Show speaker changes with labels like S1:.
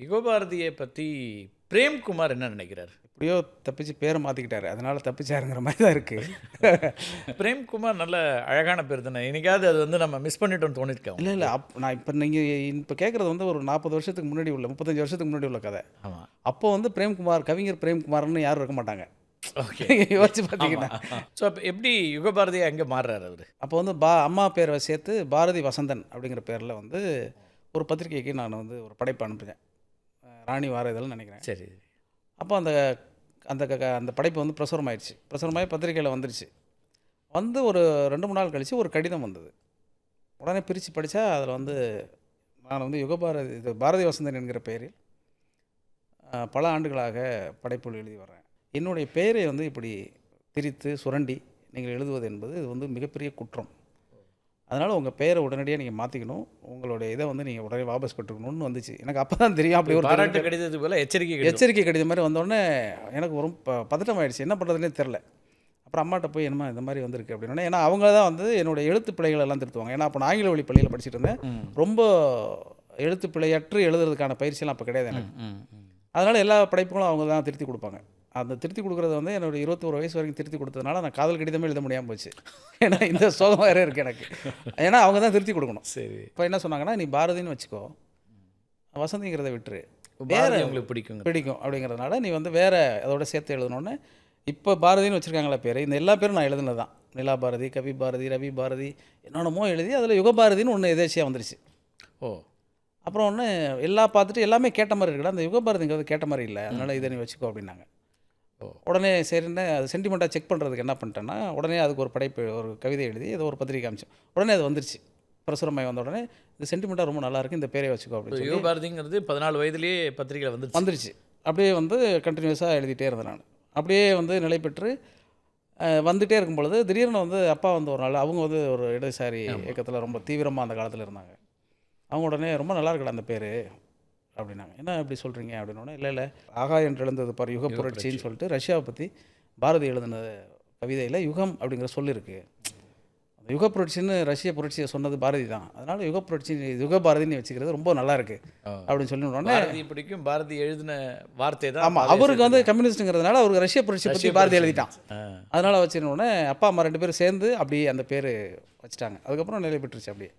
S1: யுகபாரதியை பத்தி பிரேம்குமார் என்ன நினைக்கிறார்?
S2: எப்படியோ தப்பிச்சு பேரை மாற்றிக்கிட்டாரு, அதனால தப்பிச்சாருங்கிற மாதிரி தான் இருக்குது.
S1: பிரேம்குமார் நல்ல அழகான பேர் தானே. என்னைக்காவது அது வந்து நம்ம மிஸ் பண்ணிட்டோம்னு தோணிருக்கா?
S2: இல்லை இல்லை நான் இப்போ நீங்கள் இப்போ கேட்குறது வந்து ஒரு 40 வருஷத்துக்கு முன்னாடி உள்ள 35 வருஷத்துக்கு முன்னாடி உள்ள கதை.
S1: ஆமாம்.
S2: அப்போ வந்து பிரேம்குமார், கவிஞர் பிரேம்குமார்னு யாரும் இருக்க மாட்டாங்க.
S1: ஓகே.
S2: யோசிச்சு பார்த்தீங்கன்னா
S1: ஸோ அப்போ எப்படி யுகபாரதி அங்கே மாறுறாரு அவர்?
S2: அப்போ வந்து அம்மா பேரை சேர்த்து பாரதி வசந்தன் அப்படிங்கிற பேரில் வந்து ஒரு பத்திரிக்கைக்கு நான் வந்து ஒரு படைப்பு அனுப்புகிறேன். ராணி வார இதழ்னு நினைக்கிறேன்.
S1: சரி.
S2: அப்போ அந்த அந்த அந்த படைப்பு வந்து பிரசுரமாயிடுச்சு. பிரசுரமாகி பத்திரிக்கையில் வந்துருச்சு. வந்து ஒரு 2-3 நாள் கழித்து ஒரு கடிதம் வந்தது. உடனே பிரித்து படித்தா அதில் வந்து நான் வந்து யுகபாரதி இது பாரதி வசந்தன் என்கிற பெயரில் பல ஆண்டுகளாக படைப்புகள் எழுதி வர்றேன். என்னுடைய பெயரை வந்து இப்படி பிரித்து சுரண்டி நீங்கள் எழுதுவது என்பது இது வந்து மிகப்பெரிய குற்றம். அதனால் உங்கள் பெயரை உடனடியாக நீங்கள் மாற்றிக்கணும், உங்களுடைய இதை வந்து நீங்கள் உடனே வாபஸ் பெற்றுக்கணும்னு வந்துச்சு. எனக்கு அப்போ தான் தெரியும். அப்படி ஒரு
S1: பாராட்டு கடிதத்துக்கு போல
S2: எச்சரிக்கை கடிதம் மாதிரி வந்தோடனே எனக்கு ஒரு பதட்டம் ஆகிடுச்சு. என்ன பண்ணுறதுனே தெரில. அப்புறம் அம்மாட்ட போய் என்னம்மா இந்த மாதிரி வந்திருக்கு அப்படின்னா, ஏன்னா அவங்க தான் வந்து என்னோடய எழுத்து பிழைகள் எல்லாம் திருத்துவாங்க. ஏன்னா அப்போ நான் ஆங்கில வழி பள்ளியில் படிச்சுட்டு இருந்தேன். ரொம்ப எழுத்து பிழையற்று எழுதுறதுக்கான பயிற்சியெல்லாம் அப்போ கிடையாது எனக்கு. அதனால் எல்லா படைப்புகளும் அவங்க தான் திருத்தி கொடுப்பாங்க. அந்த திருத்தி கொடுக்குறது வந்து என்னோடய 21 வயசு வரைக்கும் திருத்தி கொடுத்ததுனால நான் காதல் கடிதமே எழுத முடியாமல் போச்சு. ஏன்னா இந்த சோகம் வேறு இருக்குது எனக்கு. ஏன்னா அவங்க தான் திருத்தி கொடுக்கணும்.
S1: சரி.
S2: இப்போ என்ன சொன்னாங்கன்னா, நீ பாரதின்னு வச்சுக்கோ, வசந்திங்கிறத விட்டுரு,
S1: வேறு உங்களுக்கு
S2: பிடிக்கும் அப்படிங்கிறதுனால நீ வந்து வேறு அதோட சேர்த்து எழுதணுன்னு. இப்போ பாரதின்னு வச்சுருக்காங்களா பேர், இந்த எல்லா பேரும் நான் எழுதுனது தான். நிலா பாரதி, கவி பாரதி, ரவி பாரதி, என்னென்னமோ எழுதி அதில் யுகபாரதின்னு ஒன்று எதேச்சியாக வந்துருச்சு.
S1: ஓ. அப்புறம்
S2: ஒன்று எல்லாம் பார்த்துட்டு எல்லாமே கேட்ட மாதிரி இருக்குடா, அந்த யுகபாரதிங்கிறது கேட்ட மாதிரி இல்லை, அதனால் இதை நீ வச்சுக்கோ அப்படின்னாங்க. உடனே சரின்னு அது சென்டிமெண்ட்டாக செக் பண்ணுறதுக்கு என்ன பண்ணிட்டேன்னா, உடனே அதுக்கு ஒரு படைப்பு ஒரு கவிதை எழுதி ஏதோ ஒரு பத்திரிக்கை காமிச்சோம். உடனே அது வந்துருச்சு. பிரசுரமாய் வந்த உடனே இது சென்டிமெண்ட்டாக ரொம்ப நல்லாயிருக்கு, இந்த பேரை வச்சுக்கோ அப்படின்னு சொல்லி
S1: யுகபாரதிங்கிறது 14 வயதுலேயே பத்திரிகையில் வந்துருச்சு.
S2: அப்படியே வந்து கண்டினியூஸாக எழுதிட்டே இருந்தேன் நான். அப்படியே வந்து நிலை பெற்று வந்துகிட்டே இருக்கும் பொழுது திடீர்னு வந்து அப்பா வந்து ஒரு நாள், அவங்க வந்து ஒரு இடதுசாரி இயக்கத்தில் ரொம்ப தீவிரமாக அந்த காலத்தில் இருந்தாங்க. அவங்க உடனே ரொம்ப நல்லா இருக்குடா அந்த பேர் அப்படின்னாங்க. என்ன எப்படி சொல்கிறீங்க அப்படின்னோடனே, இல்லை ஆகாயம் என்று எழுந்தது பாரு யுக புரட்சின்னு சொல்லிட்டு ரஷ்யாவை பற்றி பாரதி எழுதின கவிதையில் யுகம் அப்படிங்கிற சொல் இருக்குது. அந்த யுக புரட்சின்னு ரஷ்ய புரட்சியை சொன்னது பாரதி தான். அதனால் யுக புரட்சி யுக பாரதின்னு வச்சுக்கிறது ரொம்ப நல்லா இருக்குது அப்படின்னு சொல்லி உடனே
S1: பிடிக்கும். பாரதி எழுதின வார்த்தை தான்.
S2: ஆமாம், அவருக்கு வந்து கம்யூனிஸ்ட்டுங்கிறதுனால அவருக்கு ரஷ்ய புரட்சி பற்றி பாரதி எழுதிட்டான். அதனால் வச்சுருந்த உடனே அப்பா அம்மா 2 பேரும் சேர்ந்து அப்படியே அந்த பேர் வச்சுட்டாங்க. அதுக்கப்புறம் நிலை பெற்றுச்சு அப்படியே.